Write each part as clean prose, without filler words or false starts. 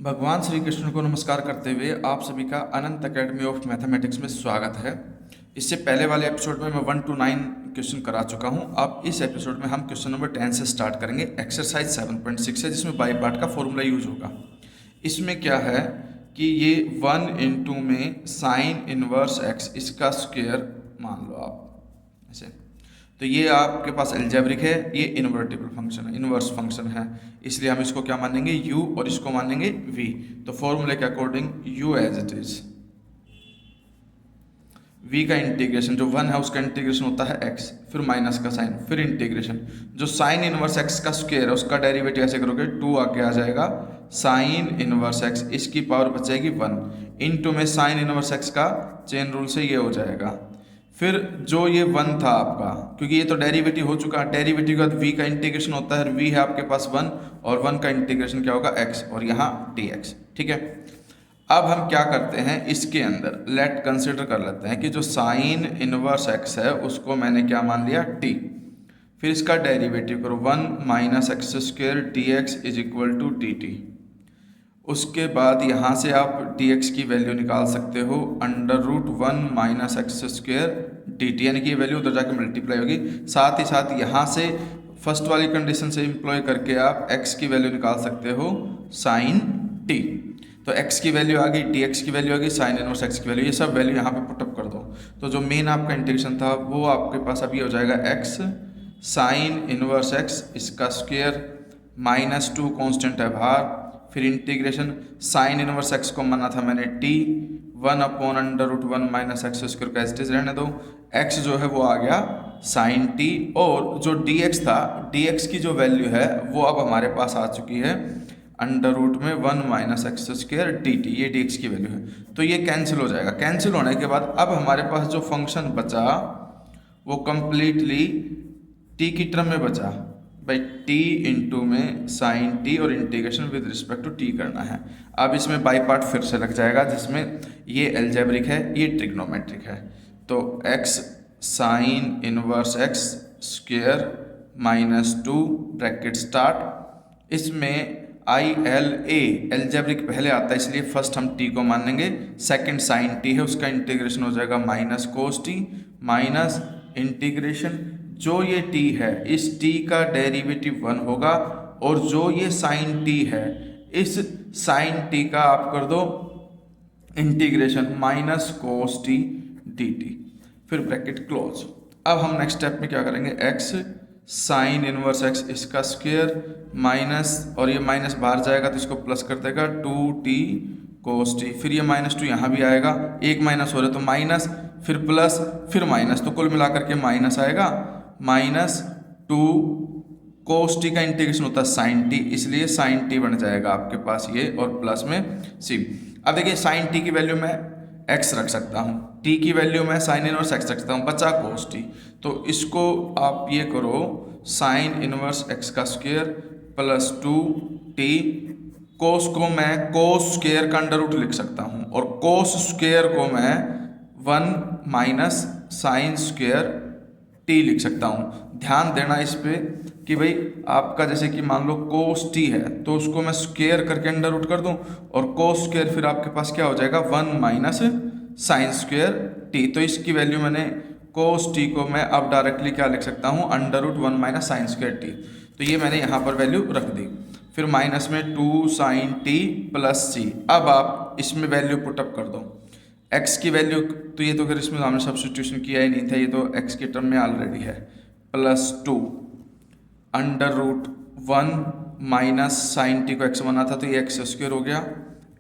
भगवान श्री कृष्ण को नमस्कार करते हुए आप सभी का अनंत अकेडमी ऑफ मैथमेटिक्स में स्वागत है। इससे पहले वाले एपिसोड में मैं 1 to 9 क्वेश्चन करा चुका हूं। अब इस एपिसोड में हम क्वेश्चन नंबर 10 से स्टार्ट करेंगे। एक्सरसाइज 7.6 है जिसमें बाई पार्ट का फॉर्मूला यूज होगा। इसमें क्या है कि ये 1 इंटू में साइन इनवर्स एक्स इसका स्क्वायर मान लो आप ऐसे, तो ये आपके पास अलजेब्रिक है, ये इन्वर्टिबल फंक्शन है, इनवर्स फंक्शन है, इसलिए हम इसको क्या मानेंगे u और इसको मानेंगे v। तो फॉर्मूले के according u as it is, v का इंटीग्रेशन जो 1 है उसका इंटीग्रेशन होता है x, फिर माइनस का साइन, फिर इंटीग्रेशन जो साइन इनवर्स x का स्क्वायर है उसका डेरिवेटिव ऐसे करोगे 2 आगे आ जाएगा साइन इनवर्स x, इसकी पावर बच जाएगी 1 इंटू में साइन इनवर्स x का चेन रूल से ये हो जाएगा। फिर जो ये 1 था आपका, क्योंकि ये तो डेरिवेटिव हो चुका, डेरिवेटिव के बाद v का इंटीग्रेशन होता है, v है आपके पास 1 और 1 का इंटीग्रेशन क्या होगा x और यहाँ dx। ठीक है, अब हम क्या करते हैं इसके अंदर लेट कंसिडर कर लेते हैं कि जो साइन इनवर्स x है उसको मैंने क्या मान लिया t, फिर इसका डेरिवेटिव करो 1 minus X square D X is equal to D T. उसके बाद यहाँ से आप dx की वैल्यू निकाल सकते हो √1 minus X square D T, यानी कि ये वैल्यू उधर जाके मल्टीप्लाई होगी। साथ ही साथ यहाँ से फर्स्ट वाली कंडीशन से इम्प्लॉय करके आप x की वैल्यू निकाल सकते हो साइन t। तो x की वैल्यू आ गई, dx की वैल्यू आ गई, साइन इनवर्स x की वैल्यू, ये सब वैल्यू यहाँ पे पुटअप कर दो। तो जो मेन आपका इंटीग्रेशन था वो आपके पास अभी हो जाएगा x साइन इनवर्स x इसका स्क्वायर -2 कॉन्स्टेंट है बाहर, फिर इंटीग्रेशन साइन इनवर्स एक्स को माना था मैंने t, 1/√1 माइनस एक्स स्क्वायर का एज रहने दो, x जो है वो आ गया साइन t, और जो dx था dx की जो वैल्यू है वो अब हमारे पास आ चुकी है √1 minus X square D T, ये dx की वैल्यू है। तो ये कैंसिल हो जाएगा। कैंसिल होने के बाद अब हमारे पास जो फंक्शन बचा वो कंप्लीटली t की टर्म में बचा भाई, t इंटू में साइन t और integration with respect to t करना है। अब इसमें बाई पार्ट फिर से लग जाएगा जिसमें ये एल्जेब्रिक है, ये ट्रिग्नोमेट्रिक है। तो x sine inverse x square -2 bracket start, इसमें ILA एल्जेब्रिक पहले आता है इसलिए फर्स्ट हम t को मान लेंगे, सेकेंड साइन t है उसका इंटीग्रेशन हो जाएगा minus cos t minus integration जो ये t है इस t का डेरिवेटिव 1 होगा, और जो ये साइन t है इस साइन t का आप कर दो integration minus cos t dt, फिर ब्रैकेट क्लोज। अब हम नेक्स्ट स्टेप में क्या करेंगे, x साइन इनवर्स x इसका स्क्वायर माइनस, और ये माइनस बाहर जाएगा तो इसको प्लस कर देगा 2t कोस t, फिर ये -2 यहाँ भी आएगा, एक माइनस हो रहा है तो माइनस, फिर प्लस, फिर माइनस, तो कुल मिलाकर के माइनस आएगा -2 कोस टी का इंटीग्रेशन होता है साइन टी, इसलिए साइन टी बन जाएगा आपके पास ये, और प्लस में सी। अब देखिए साइन टी की वैल्यू मैं x रख सकता हूँ, t की वैल्यू मैं साइन इनवर्स x रख सकता हूँ, बचा कोस टी। तो इसको आप ये करो साइन इनवर्स x का स्क्वायर प्लस 2t, कोस को मैं कोस स्क्वायर का अंडर लिख सकता हूँ, और कोस स्क्वायर को मैं 1 माइनस साइन स्क्वायर t लिख सकता हूँ। ध्यान देना इस पे कि भाई आपका जैसे कि मान लो कोस t है तो उसको मैं स्क्वायर करके अंडर रूट कर दूँ, और कोस स्क्वायर फिर आपके पास क्या हो जाएगा 1 माइनस साइन स्क्वायर t। तो इसकी वैल्यू मैंने कोस t को मैं अब डायरेक्टली क्या लिख सकता हूँ √1 माइनस साइन स्क्वायर t, तो ये मैंने यहाँ पर वैल्यू रख दी। फिर माइनस में 2 साइन t प्लस c। अब आप इसमें वैल्यू पुटअप कर दो x की वैल्यू, तो ये तो फिर इसमें हमने सब्स्टिट्यूशन किया ही नहीं था, ये तो x की टर्म में ऑलरेडी है, +2 √1 माइनस साइन t को x माना था तो ये x स्क्वायर हो गया,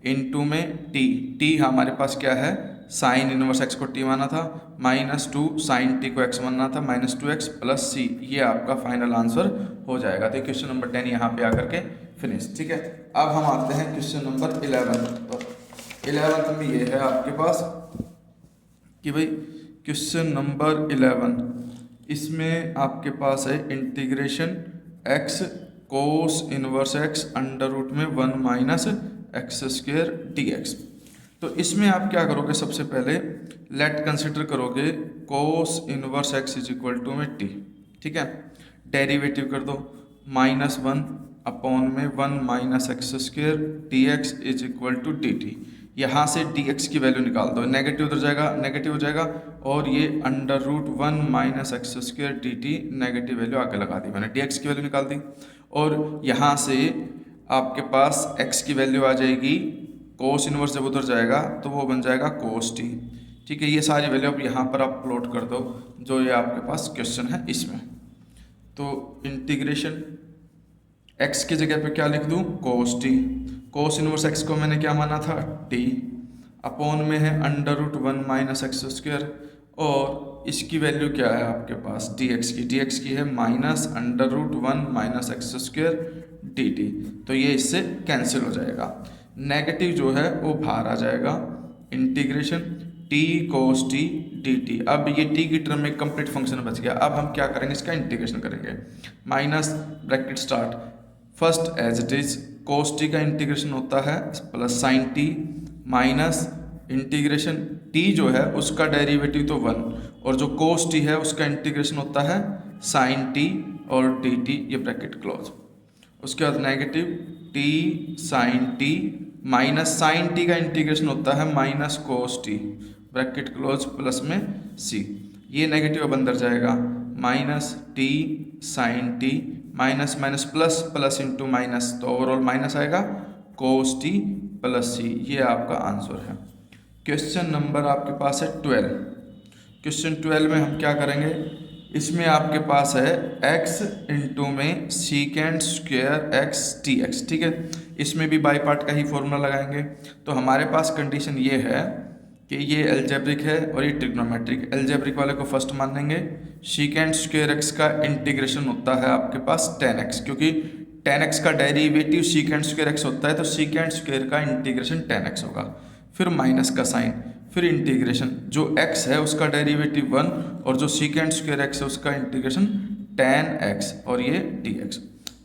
इनटू में t हमारे पास क्या है साइन इनवर्स x को t माना था, -2 साइन t को x माना था, -2x प्लस c, ये आपका फाइनल आंसर हो जाएगा। तो क्वेश्चन नंबर 10 यहाँ पे आकर के फिनिश। ठीक है, अब हम आते हैं क्वेश्चन नंबर 11 पर। 11th में ये है आपके पास कि भाई क्वेश्चन नंबर 11, इसमें आपके पास है इंटीग्रेशन x कोस inverse x √1 minus X square dx। तो इसमें आप क्या करोगे, सबसे पहले लेट कंसिडर करोगे cos inverse x is equal to में t। ठीक है, डेरिवेटिव कर दो -1 अपॉन में 1 minus X square D X is equal to D T. यहाँ से डी एक्स की वैल्यू निकाल दो, नेगेटिव उधर जाएगा, नेगेटिव हो जाएगा, और ये under root 1 minus X square D T, negative value आगे लगा दी मैंने, डी एक्स की वैल्यू निकाल दी। और यहाँ से आपके पास एक्स की वैल्यू आ जाएगी, कोस इनवर्स जब उधर जाएगा तो वो बन जाएगा कोस टी। ठीक है, ये सारी वैल्यू अब यहाँ पर आप प्लॉट कर दो जो ये आपके पास क्वेश्चन है इसमें। तो इंटीग्रेशन x की जगह पे क्या लिख दूँ, कोस टी। कोस इनवर्स x को मैंने क्या माना था, t, अपॉन में है under root 1 minus X square, और इसकी वैल्यू क्या है आपके पास dx की, dx की है minus under root 1 minus X square dt। तो ये इससे कैंसिल हो जाएगा, नेगेटिव जो है वो बाहर आ जाएगा। Integration t cos t dt। अब ये t की टर्म में कंप्लीट फंक्शन बच गया। अब हम क्या करेंगे, इसका इंटीग्रेशन करेंगे। Minus bracket start, first as it is cos T का इंटीग्रेशन होता है plus sine T, minus integration t जो है उसका डेरिवेटिव तो 1, और जो कोस टी है उसका इंटीग्रेशन होता है साइन टी और डी टी, ये ब्रैकेट क्लोज। उसके बाद negative t sine T, minus sine T का इंटीग्रेशन होता है minus cos T, bracket close, plus में c, ये नेगेटिव अब अंदर जाएगा, minus t sine T, minus minus plus, plus into minus, तो ओवरऑल माइनस आएगा, कोस टी प्लस सी, ये आपका आंसर है। क्वेश्चन नंबर आपके पास है 12। क्वेश्चन 12 में हम क्या करेंगे, इसमें आपके पास है x इंटू में secant square x T x. ठीक है, इसमें भी बाई पार्ट का ही फॉर्मूला लगाएंगे। तो हमारे पास कंडीशन ये है कि ये एल्जेब्रिक है और ये ट्रिग्नोमेट्रिक। एल्जेब्रिक वाले को फर्स्ट मान लेंगे। सीकेंड स्क्वेयर एक्स का इंटीग्रेशन होता है आपके पास tan x, क्योंकि tan x का डेरिवेटिव सीकेंड स्क्वेयर एक्स होता है, तो सीकेंड स्क्वेयर का इंटीग्रेशन tan x होगा। फिर माइनस का साइन, फिर इंटीग्रेशन, जो x है उसका डेरिवेटिव 1, और जो सीकेंड स्क्वेयर एक्स है उसका इंटीग्रेशन tan x, और ये dx।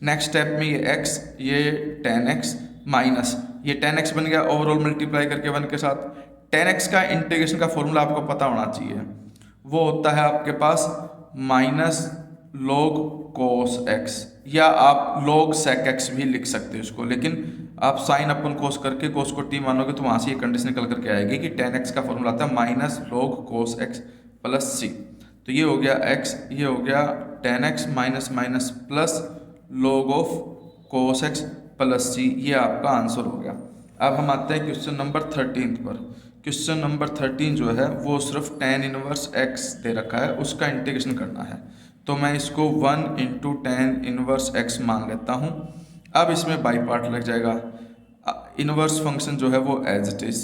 नेक्स्ट स्टेप में ये x, ये tan x, माइनस ये tan x बन गया, ओवरऑल मल्टीप्लाई करके 1 के साथ। tan x का इंटीग्रेशन का फॉर्मूला आपको पता होना चाहिए, वो होता है आपके पास माइनस log cos x, या आप log sec x भी लिख सकते हो इसको, लेकिन आप साइन अपन कोस करके कोस को t मानोगे तो वहाँ से ये कंडीशन निकल करके आएगी कि tan x का फॉर्मूला आता है minus log cos x plus c। तो ये हो गया x, ये हो गया tan x minus minus plus log of cos x plus c, ये आपका आंसर हो गया। अब हम आते हैं क्वेश्चन नंबर 13 पर। क्वेश्चन नंबर 13 जो है वो सिर्फ tan इनवर्स x दे रखा है, उसका इंटीग्रेशन करना है। तो मैं इसको 1 इंटू tan इनवर्स x मान लेता हूँ। अब इसमें बाई पार्ट लग जाएगा। इनवर्स फंक्शन जो है वो एज इट इज,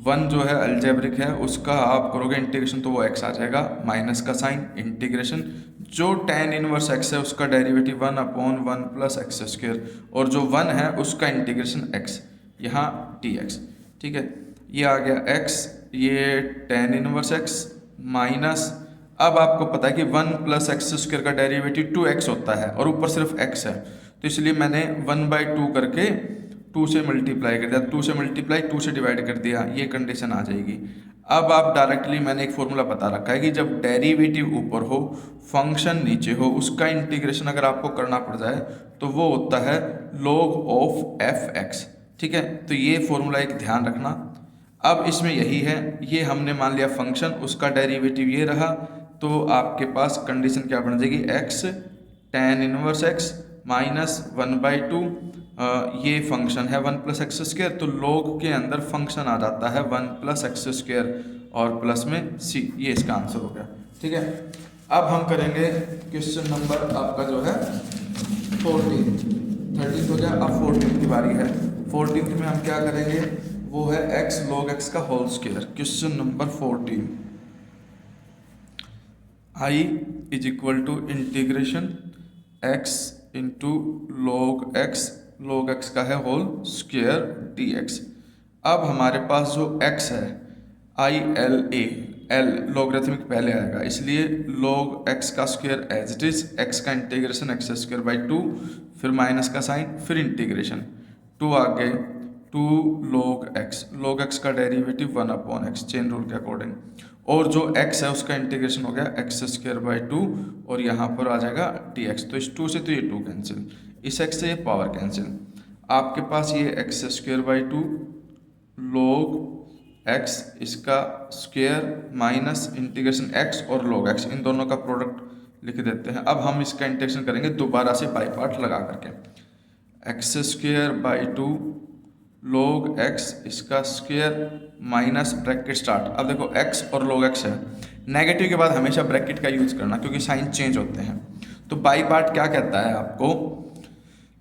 1 जो है अल्जेब्रिक है, उसका आप करोगे इंटीग्रेशन तो वो x आ जाएगा, माइनस का साइन, इंटीग्रेशन, जो tan इनवर्स x है उसका derivative 1 upon 1 plus x square, और जो 1 है उसका इंटीग्रेशन x, यहाँ dx। ठीक है, ये आ गया x, ये tan इनवर्स x माइनस, अब आपको पता है कि 1 प्लस एक्स स्क्वेयर का डेरिवेटिव 2x होता है और ऊपर सिर्फ x है, तो इसलिए मैंने 1/2 करके 2 से मल्टीप्लाई कर दिया, 2 से मल्टीप्लाई 2 से डिवाइड कर दिया, ये कंडीशन आ जाएगी। अब आप डायरेक्टली, मैंने एक फॉर्मूला बता रखा है कि जब डेरिवेटिव ऊपर हो फंक्शन नीचे हो, उसका इंटीग्रेशन अगर आपको करना पड़ जाए तो वो होता है log ऑफ f(x). ठीक है, तो ये फॉर्मूला एक ध्यान रखना। अब इसमें यही है, ये हमने मान लिया फंक्शन, उसका डेरिवेटिव ये रहा, तो आपके पास कंडीशन क्या बन जाएगी, x tan inverse x minus 1/2, ये फंक्शन है 1 प्लस एक्स स्क्वेयर, तो log के अंदर फंक्शन आ जाता है 1 प्लस एक्स स्क्वेयर और प्लस में c, ये इसका आंसर हो गया। ठीक है, अब हम करेंगे क्वेश्चन नंबर आपका जो है 14, 13 हो गया, अब 14 की बारी है। 14 में हम क्या करेंगे, वो है x log x का whole square. Question number 14, i is equal to integration x into log x का है होल स्क्वायर dx। अब हमारे पास जो x है l लॉगरिथमिक पहले आएगा, इसलिए log x का square as it is, x का इंटीग्रेशन x²/2, फिर माइनस का साइन, फिर इंटीग्रेशन 2 आगे 2 log x का डेरिवेटिव 1/x चेन रूल के अकॉर्डिंग, और जो x है उसका इंटीग्रेशन हो गया x² 2 और यहाँ पर आ जाएगा dx। तो इस 2 से तो ये 2 कैंसिल, इस x से ये पावर कैंसिल, आपके पास ये x square by two log x इसका स्क्वेयर माइनस इंटीग्रेशन x और log x, इन दोनों का प्रोडक्ट लिख देते हैं। अब हम इसका इंटीग्रेशन करेंगे दोबारा से बाई पार्ट लगा करके, x square by two log x इसका स्क्वेयर माइनस ब्रैकेट स्टार्ट। अब देखो x और log x है, नेगेटिव के बाद हमेशा ब्रैकेट का यूज करना क्योंकि साइन चेंज होते हैं। तो बाई पार्ट क्या कहता है आपको,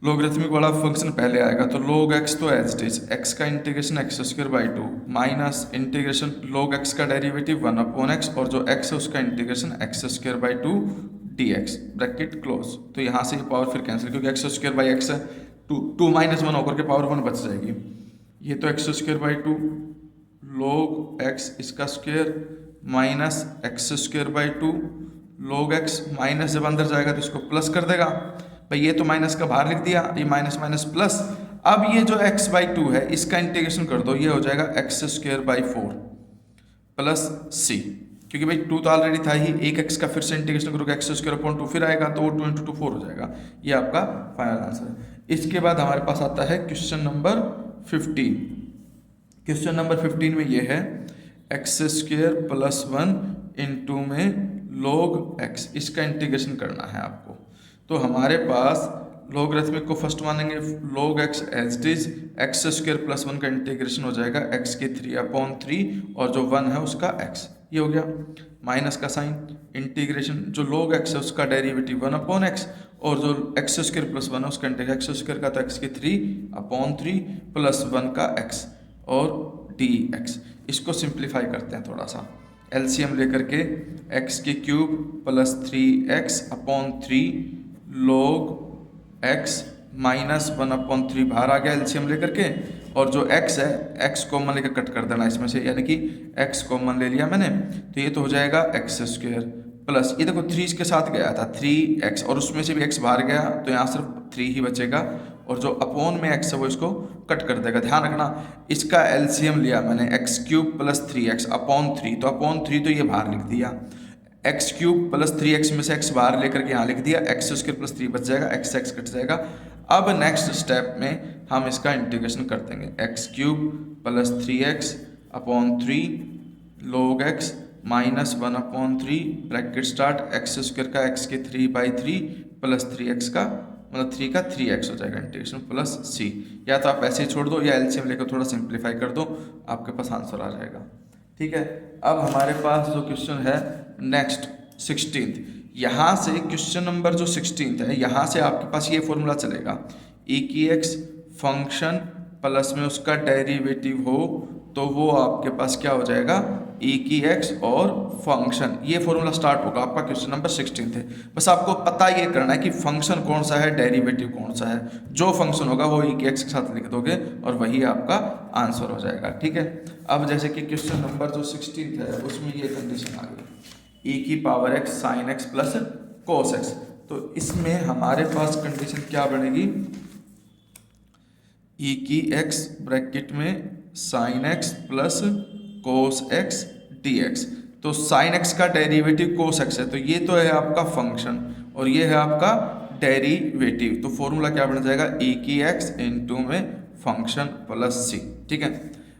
लोगरिथमिक वाला फंक्शन पहले आएगा तो log x तो एज इट इज, x का integration x square by two minus integration log x का डेरिवेटिव 1/x और जो x है उसका integration x square by two dx, bracket close. तो यहाँ से ये पावर फिर कैंसिल क्योंकि एक्स स्क्वेयर बाई एक्स है, टू माइनस वन होकर के पावर वन बच जाएगी। ये तो x square by two log x इसका square minus X square by two log x, minus जब अंदर जाएगा तो इसको प्लस कर देगा भाई, ये तो माइनस का बाहर लिख दिया, ये माइनस माइनस प्लस। अब ये जो x बाई टू है इसका इंटीग्रेशन कर दो, ये हो जाएगा X square by four plus C, क्योंकि भाई टू तो ऑलरेडी था ही, एक x का फिर से इंटीग्रेशन करोगे एक्स स्क्वेयर अपॉन टू फिर आएगा तो वो 2 × 2 4 हो जाएगा। ये आपका फाइनल आंसर है। इसके बाद हमारे पास आता है क्वेश्चन नंबर 15। क्वेश्चन नंबर 15 में ये है X square plus one into में log x, इसका इंटीग्रेशन करना है आपको। तो हमारे पास लोगरिथमिक को फर्स्ट मानेंगे log x as it is, X square plus one का इंटीग्रेशन हो जाएगा x की 3/3 और जो 1 है उसका x, ये हो गया माइनस का साइन, इंटीग्रेशन जो log x है उसका डेरिवेटिव 1/x और जो एक्स स्क्वेयर प्लस वन है उसका इंटीग्रेशन एक्स स्क्वेयर का तो x की 3/3 प्लस 1 का x और dx। इसको सिंप्लीफाई करते हैं थोड़ा सा, एलसीएम लेकर के x की cube plus 3x/3 log x minus 1/3 बाहर आ गया एलसीएम लेकर के, और जो x है x कॉमन लेकर कट कर देना इसमें से, यानी कि x कॉमन ले लिया मैंने, तो ये तो हो जाएगा एक्स स्क्वेयर प्लस, ये देखो 3 इसके साथ गया था 3x और उसमें से भी x बाहर गया तो यहाँ सिर्फ 3 ही बचेगा, और जो अपॉन में x है वो इसको कट कर देगा। ध्यान रखना इसका एलसीएम लिया मैंने एक्स क्यूब प्लस 3x/3, तो अपॉन 3 तो ये बाहर लिख दिया, एक्स क्यूब प्लस 3x में से x बाहर लेकर के यहाँ लिख दिया, एक्स स्क्वेयर प्लस 3 बच जाएगा, x कट जाएगा। अब नेक्स्ट स्टेप में हम इसका इंटीग्रेशन कर देंगे, x cube plus 3x/3 log x minus 1/3 bracket start, x square का x की 3/3 प्लस 3x का मतलब 3 का 3x हो जाएगा इंटीग्रेशन प्लस c, या तो आप ऐसे ही छोड़ दो या एलसीएम लेकर थोड़ा सिंप्लीफाई कर दो, आपके पास आंसर आ जाएगा। ठीक है, अब हमारे पास जो क्वेश्चन है नेक्स्ट 16th, यहाँ से क्वेश्चन नंबर जो 16th है यहाँ से आपके पास ये फॉर्मूला चलेगा, e की x फंक्शन प्लस में उसका डेरिवेटिव हो तो वो आपके पास क्या हो जाएगा e की x और फंक्शन, ये फॉर्मूला स्टार्ट होगा आपका क्वेश्चन नंबर 16 है। बस आपको पता ये करना है कि फंक्शन कौन सा है, डेरिवेटिव कौन सा है, जो फंक्शन होगा वो e की x के साथ लिख दोगे और वही आपका आंसर हो जाएगा। ठीक है, अब जैसे कि क्वेश्चन नंबर जो 16 है उसमें ये कंडीशन आ गई e की power x sine x plus cos x, तो इसमें हमारे पास कंडीशन क्या बनेगी, e की x ब्रैकेट में sine x plus cos x dx, तो साइन x का डेरिवेटिव कोस x है, तो ये तो है आपका फंक्शन और ये है आपका डेरिवेटिव, तो फॉर्मूला क्या बन जाएगा e की x इंटू में फंक्शन प्लस c। ठीक है,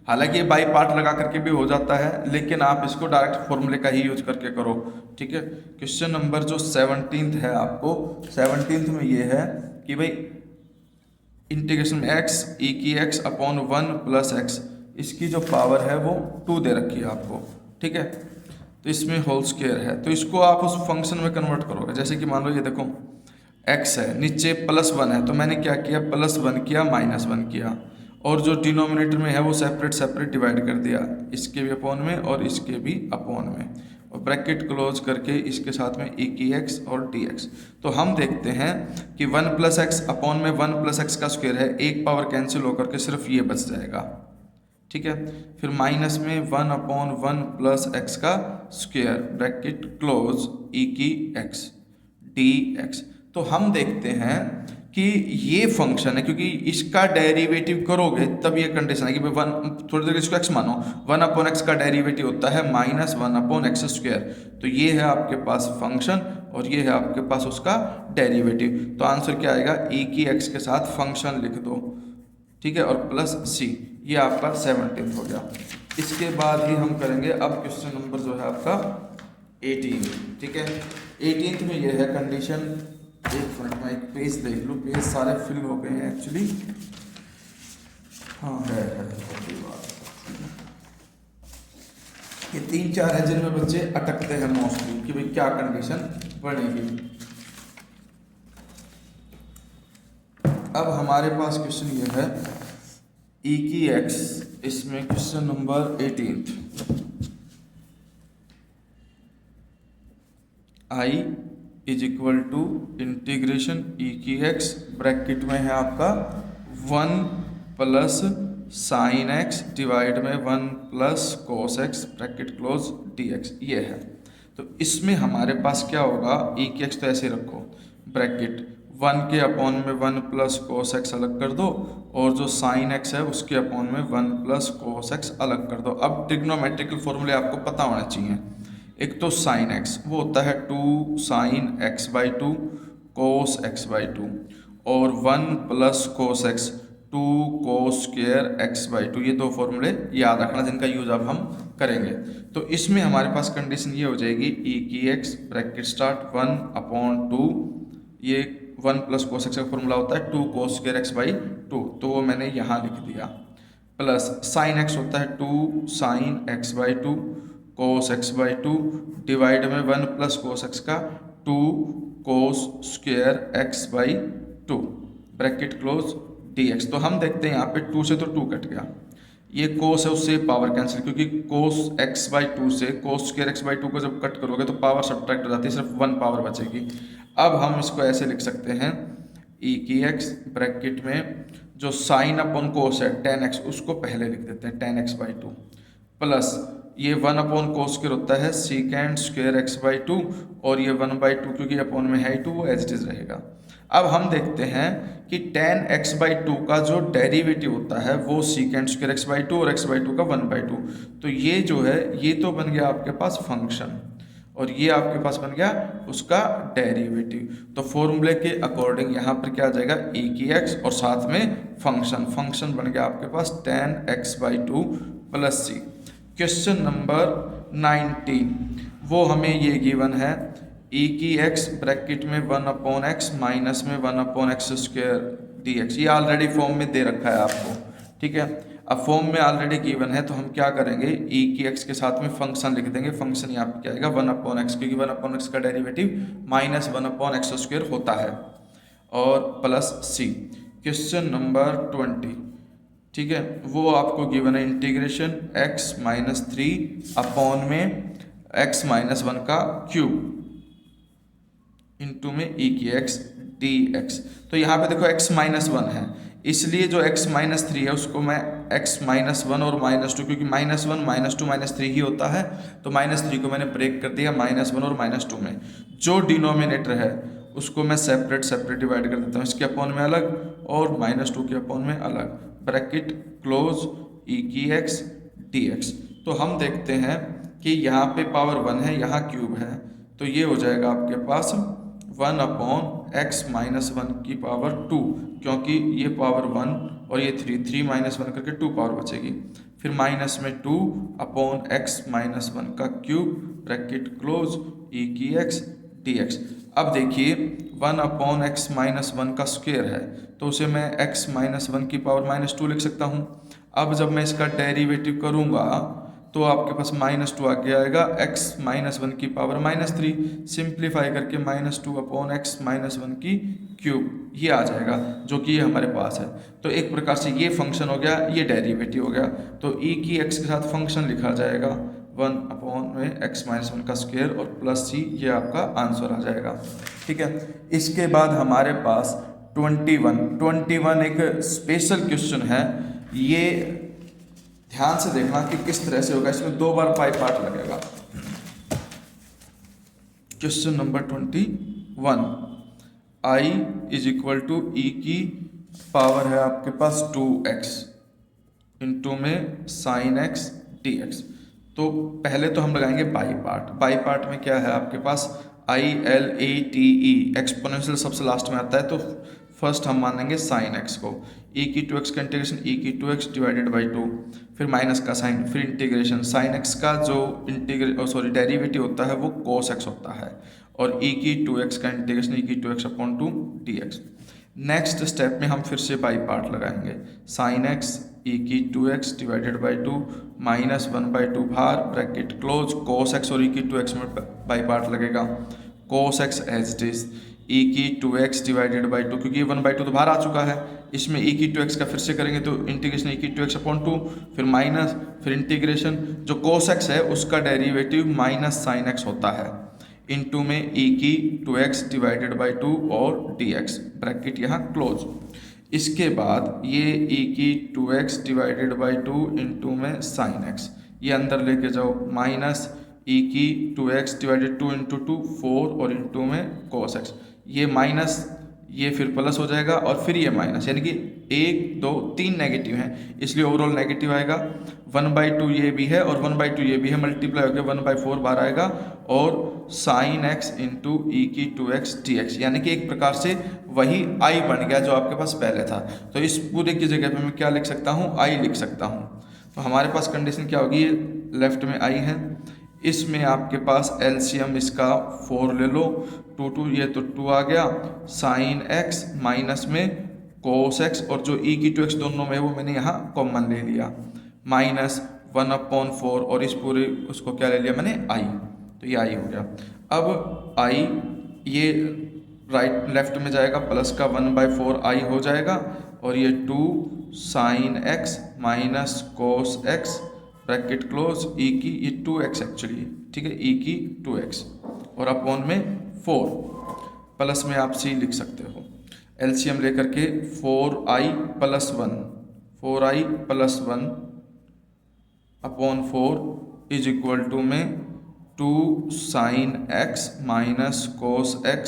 हालांकि ये बाई पार्ट लगा करके भी हो जाता है, लेकिन आप इसको डायरेक्ट फॉर्मूले का ही यूज करके करो। ठीक है, क्वेश्चन नंबर जो 17th है आपको 17th में ये है कि भाई इंटीग्रेशन में x e की x/1 प्लस x, इसकी जो पावर है वो 2 दे रखी है आपको। ठीक है, तो इसमें होल स्क्वायर है, तो इसको आप उस फंक्शन में कन्वर्ट करोगे, जैसे कि मान लो ये देखो x है नीचे +1 है, तो मैंने क्या किया +1 किया -1 किया, और जो डिनोमिनेटर में है वो सेपरेट डिवाइड कर दिया, इसके भी अपॉन में और इसके भी अपॉन में, और ब्रैकेट क्लोज करके इसके साथ में e की x और dx। तो हम देखते हैं कि 1 + x अपॉन में 1 + x का स्क्वायर है, एक पावर कैंसिल होकर के सिर्फ ये बच जाएगा। ठीक है, फिर माइनस में 1/1 प्लस x का स्क्वायर ब्रैकेट क्लोज e की x dx। तो हम देखते हैं कि ये फंक्शन है, क्योंकि इसका डेरिवेटिव करोगे तब ये कंडीशन है कि भाई वन, थोड़ी देर इसको एक्स मानो, 1/x का डेरिवेटिव होता है -1/x²। तो ये है आपके पास फंक्शन और ये है आपके पास उसका डेरिवेटिव। तो आंसर क्या आएगा, e की x के साथ फंक्शन लिख दो, ठीक है, और प्लस c, ये आपका 17 हो गया। इसके बाद ही हम करेंगे अब क्वेश्चन नंबर जो है आपका 18, ठीक है। 18 में ये है कंडीशन, एक मिनट में एक पेज देख लूँ, पेज सारे फिल हो गए हैं एक्चुअली, हाँ है ये 3-4 है जिनमें बच्चे अटकते हैं मोस्टली कि भाई क्या कंडीशन बनेगी। अब हमारे पास क्वेश्चन ये है e की x, इसमें question number 18, i is equal to integration e की x, ब्रैकेट में है आपका 1 प्लस साइन x डिवाइड में 1 plus cos x bracket close dx, ये है। तो इसमें हमारे पास क्या होगा, e की x तो ऐसे रखो, ब्रैकेट 1 के अपॉन में 1 प्लस कोस x अलग कर दो, और जो साइन x है उसके अपॉन में 1 प्लस कोस x अलग कर दो। अब ट्रिग्नोमेट्रिकल फॉर्मूले आपको पता होना चाहिए। एक तो साइन x वो होता है 2 साइन x/2 कोस x/2, और 1 plus cos x 2 cos square x/2, ये दो फॉर्मूले याद रखना जिनका यूज अब हम करेंगे। तो इसमें हमारे पास कंडीशन ये हो जाएगी e की x ब्रैकेट स्टार्ट 1/2, ये 1 प्लस कोस x का फॉर्मूला होता है 2 कोस स्क्वायर x/2, तो वो मैंने यहाँ लिख दिया, प्लस साइन x होता है 2 साइन x/2 कोस x/2 डिवाइड में 1 प्लस कोस x का 2 cos square x/2 bracket close dx। तो हम देखते हैं यहाँ पे 2 से तो 2 कट गया, ये कोस है उससे पावर कैंसिल, क्योंकि कोस x/2 से कोस स्क्वायर x/2 को जब कट करोगे तो पावर सब्ट्रैक्ट हो जाती है, सिर्फ 1 पावर बचेगी। अब हम इसको ऐसे लिख सकते हैं e की x ब्रैकेट में जो साइन अपॉन कोस है tan x, उसको पहले लिख देते हैं tan x/2, प्लस ये 1 अपॉन कोस स्क्वायर होता है सीकेंड स्क्वायर x/2, और ये 1/2 क्योंकि अपॉन में है 2 वो एज इट इज रहेगा। अब हम देखते हैं कि tan x/2 का जो डेरिवेटिव होता है वो सीकेंड स्क्वायर x/2 और x/2 का 1/2, तो ये जो है ये तो बन गया आपके पास फंक्शन, और ये आपके पास बन गया उसका डेरिवेटिव। तो फॉर्मूले के अकॉर्डिंग यहाँ पर क्या आ जाएगा, e की x और साथ में फंक्शन बन गया आपके पास tan x/2 plus c। Question number 19 वो हमें ये गिवन है e की x ब्रैकेट में 1/x माइनस में 1/x² dx, ये ऑलरेडी फॉर्म में दे रखा है आपको, ठीक है। अब फॉर्म में ऑलरेडी गिवन है तो हम क्या करेंगे, e की x के साथ में फंक्शन लिख देंगे। फंक्शन यहाँ पे क्या आएगा 1/x, क्योंकि 1/x का डेरिवेटिव -1/x² होता है, और प्लस c। क्वेश्चन नंबर 20, ठीक है, वो आपको गिवन है इंटीग्रेशन x-3 अपॉन में x-1 का क्यूब इंटू में e की x dx। तो यहाँ पे देखो x-1 है, इसलिए जो x-3 है उसको मैं x-1 और -2, क्योंकि -1 -2 -3 ही होता है, तो -3 को मैंने ब्रेक कर दिया -1 और -2 में। जो डिनोमिनेटर है उसको मैं सेपरेट डिवाइड कर देता हूँ, इसके अपॉन में अलग और -2 के अपॉन में अलग, ब्रैकेट क्लोज e की x dx। तो हम देखते हैं कि यहाँ पे पावर 1 है, यहाँ क्यूब है, तो ये हो जाएगा आपके पास 1/x-1 की पावर 2, क्योंकि ये पावर 1 और ये 3 -1 करके 2 पावर बचेगी, फिर माइनस में 2/x-1 का क्यूब ब्रैकेट क्लोज e की x dx। अब देखिए 1/x-1 का स्क्वायर है, तो उसे मैं x-1 की पावर -2 लिख सकता हूँ। अब जब मैं इसका डेरिवेटिव करूँगा तो आपके पास -2 आगे आएगा, x-1 की पावर -3, सिंप्लीफाई करके -2/x-1 की क्यूब ये आ जाएगा, जो कि ये हमारे पास है। तो एक प्रकार से ये फंक्शन हो गया, ये डेरिवेटिव हो गया। तो e की x के साथ फंक्शन लिखा जाएगा 1/x-1 का स्क्वायर और प्लस c, ये आपका आंसर आ जाएगा, ठीक है। इसके बाद हमारे पास 21 एक स्पेशल क्वेश्चन है, ये ध्यान से देखना कि किस तरह से होगा, इसमें 2 बार पाई पार्ट लगेगा। Question number 21, I is equal to E की पावर है आपके पास 2x इंटू में साइन एक्स डी एक्स। तो पहले तो हम लगाएंगे बाई पार्ट में क्या है आपके पास ILATE एक्सपोनेंशियल सबसे लास्ट में आता है, तो फर्स्ट हम मानेंगे साइन एक्स को, e की 2x का इंटीग्रेशन e की 2x डिवाइडेड बाई 2, फिर माइनस का साइन, फिर इंटीग्रेशन साइन एक्स का जो डेरिवेटिव होता है वो cos x होता है, और e की 2x का इंटीग्रेशन e की 2x upon 2 dx। Next step में हम फिर से बाई पार्ट लगाएंगे, साइन एक्स e की 2x डिवाइडेड बाई 2 माइनस 1/2 बाहर ब्रैकेट क्लोज, cos x और e की 2x में बाई पार्ट लगेगा, cos x as it is e की 2x डिवाइडेड बाई 2, क्योंकि 1/2 तो बाहर आ चुका है, इसमें e की 2x का फिर से करेंगे तो इंटीग्रेशन e की 2x अपॉन 2, फिर माइनस, फिर इंटीग्रेशन जो cos x है उसका डेरिवेटिव माइनस साइन x होता है, इनटू में e की 2x डिवाइडेड बाई 2 और dx ब्रैकेट यहाँ क्लोज। इसके बाद ये e की 2x डिवाइडेड बाई 2 इंटू में साइन x, ये अंदर लेके जाओ, माइनस e की 2x डिवाइडेड 2 इंटू 2 4 और इंटू में cos x, ये माइनस, ये फिर प्लस हो जाएगा और फिर ये माइनस, यानी कि 1 2 3 नेगेटिव हैं, इसलिए ओवरऑल नेगेटिव आएगा। 1/2 ये भी है और 1/2 ये भी है, मल्टीप्लाई होकर 1/4 बाहर आएगा और साइन एक्स इंटू ई की 2x dx, यानी कि एक प्रकार से वही i बन गया जो आपके पास पहले था। तो इस पूरे की जगह पे मैं क्या लिख सकता हूँ, i लिख सकता हूँ। तो हमारे पास कंडीशन क्या होगी, लेफ्ट में i है, इसमें आपके पास एलसीएम इसका 4 ले लो, 2 ये तो 2 आ गया, साइन x माइनस में cos x, और जो e की 2x दोनों में है वो मैंने यहाँ कॉमन ले लिया, माइनस 1/4 और इस पूरे उसको क्या ले लिया मैंने i, तो ये i हो गया। अब i ये राइट लेफ्ट में जाएगा, प्लस का 1/4 i हो जाएगा, और ये 2 sine x minus cos x bracket close, e की ये 2x एक्चुअली, ठीक है, e की 2x और अपॉन में 4, प्लस में आप c लिख सकते हो, एलसीएम लेकर के 4i plus 1 upon 4 is equal to में 2 sine x minus cos x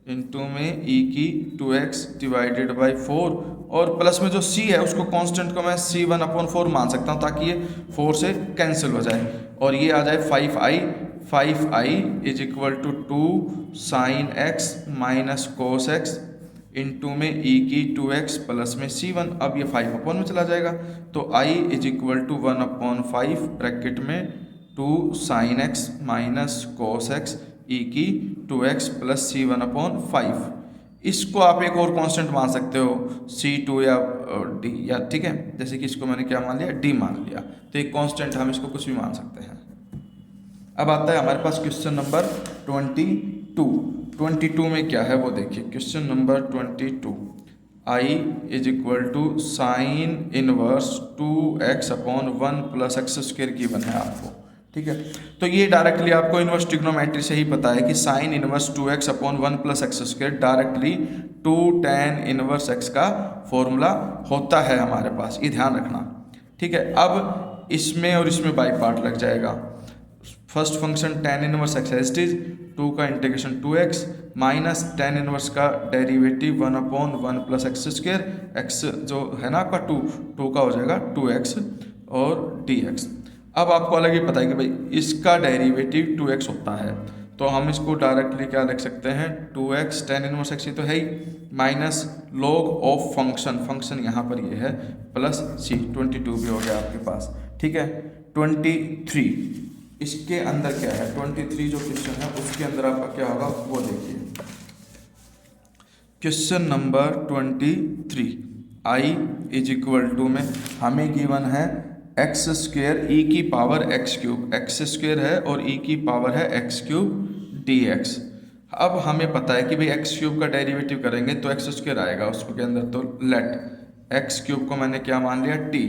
into में e की 2x डिवाइडेड बाई 4, और प्लस में जो c है उसको कांस्टेंट को मैं c1/4 मान सकता हूँ ताकि ये 4 से कैंसिल हो जाए, और ये आ जाए 5i is equal to 2 sine x minus cos x into में e की 2x प्लस में c1, अब ये 5 अपॉन में चला जाएगा, तो i is equal to 1/5 bracket में 2 sine x minus cos x e की 2x प्लस c1/5। इसको आप एक और कांस्टेंट मान सकते हो, c2 या d, या ठीक है, जैसे कि इसको मैंने क्या मान लिया, d मान लिया, तो एक कांस्टेंट हम इसको कुछ भी मान सकते हैं। अब आता है हमारे पास क्वेश्चन नंबर 22 में क्या है वो देखिए, question number 22, i is equal to sine inverse 2x upon 1 plus X square given है आपको, ठीक है। तो ये डायरेक्टली आपको इनवर्स ट्रिग्नोमेट्री से ही पता है कि sign inverse 2x upon 1 plus X square directly 2 tan inverse x का फॉर्मूला होता है हमारे पास, ये ध्यान रखना, ठीक है। अब इसमें और इसमें बाई पार्ट लग जाएगा, first function tan inverse x as it is 2 का integration 2x minus tan inverse का derivative 1/1 plus X square, x जो है ना आपका 2 का हो जाएगा 2x और dx। अब आपको अलग ही पता है कि भाई इसका डेरिवेटिव 2x होता है, तो हम इसको डायरेक्टली क्या लिख सकते हैं, 2x tan इनवर्स x, ये तो है ही, माइनस लॉग ऑफ फंक्शन यहाँ पर ये है, प्लस c, 22 भी हो गया आपके पास, ठीक है। 23 इसके अंदर क्या है, 23 जो क्वेश्चन है उसके अंदर आपका क्या होगा वो देखिए, question number 23, i is equal to में हमें गिवन है एक्स स्क्वेयर ई की power X cube, X square है और ई की पावर है एक्स क्यूब डी एक्स। अब हमें पता है कि भाई एक्स क्यूब का डेरिवेटिव करेंगे तो एक्स स्क्वेयर आएगा उसके अंदर, तो लेट एक्स क्यूब को मैंने क्या मान लिया टी,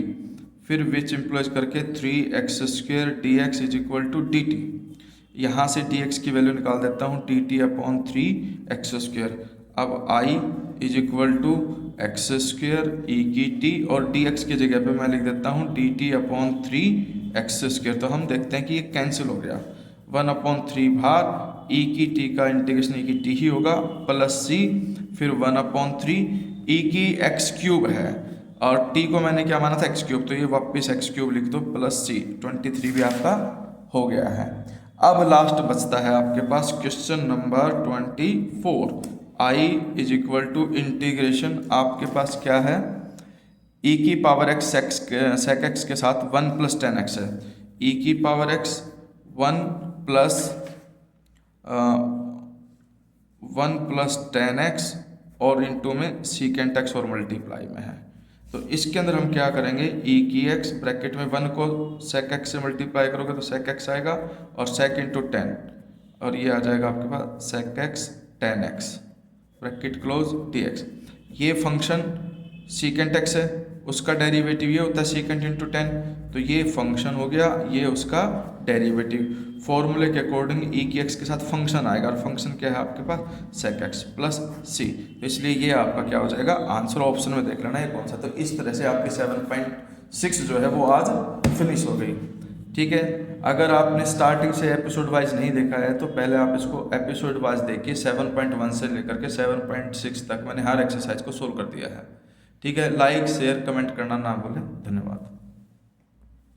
फिर विच इम्प्लॉइज करके 3x square D X is equal to D T, यहाँ से डी एक्स की वैल्यू निकाल देता हूँ D T upon 3x square. अब i is equal to X square E की टी और डी एक्स की जगह पे मैं लिख देता हूँ D T upon 3x square. तो हम देखते हैं कि ये कैंसिल हो गया, 1/3 भार ई की टी का इंटीग्रेशन ई की टी ही होगा प्लस सी, फिर 1/3 ई की एक्स क्यूब है और टी को मैंने क्या माना था एक्स क्यूब, तो ये वापस एक्स क्यूब लिख दो प्लस सी, 23 भी आपका हो गया है। अब लास्ट बचता है आपके पास question number 24। I is equal to integration आपके पास क्या है, ई की पावर एक्स सेक एक्स के साथ 1 + tan x है, ई की पावर एक्स 1 + tan x और इंटू में सीकेंट एक्स और मल्टीप्लाई में है। तो इसके अंदर हम क्या करेंगे, ई की एक्स ब्रैकेट में 1 को सेक एक्स से मल्टीप्लाई करोगे तो सेक एक्स आएगा और सेक इंटू 10 और ये आ जाएगा आपके पास sec X tan x bracket close T X. ये फंक्शन सीकेंट एक्स है, उसका डेरिवेटिव ये होता है सीकेंट इंटू 10, तो ये फंक्शन हो गया, ये उसका डेरिवेटिव। फॉर्मूले के अकॉर्डिंग ई की एक्स के साथ फंक्शन आएगा और फंक्शन क्या है आपके पास सेक एक्स प्लस सी, तो इसलिए ये आपका क्या हो जाएगा आंसर। ऑप्शन में देख लेना ये कौन सा। तो इस तरह से आपकी 7.6 जो है वो आज फिनिश हो गई। ठीक है, अगर आपने स्टार्टिंग से एपिसोड वाइज नहीं देखा है तो पहले आप इसको एपिसोड वाइज देखिए। 7.1 से लेकर के 7.6 तक मैंने हर एक्सरसाइज को सोल्व कर दिया है। ठीक है, लाइक शेयर कमेंट करना ना भूलें। धन्यवाद।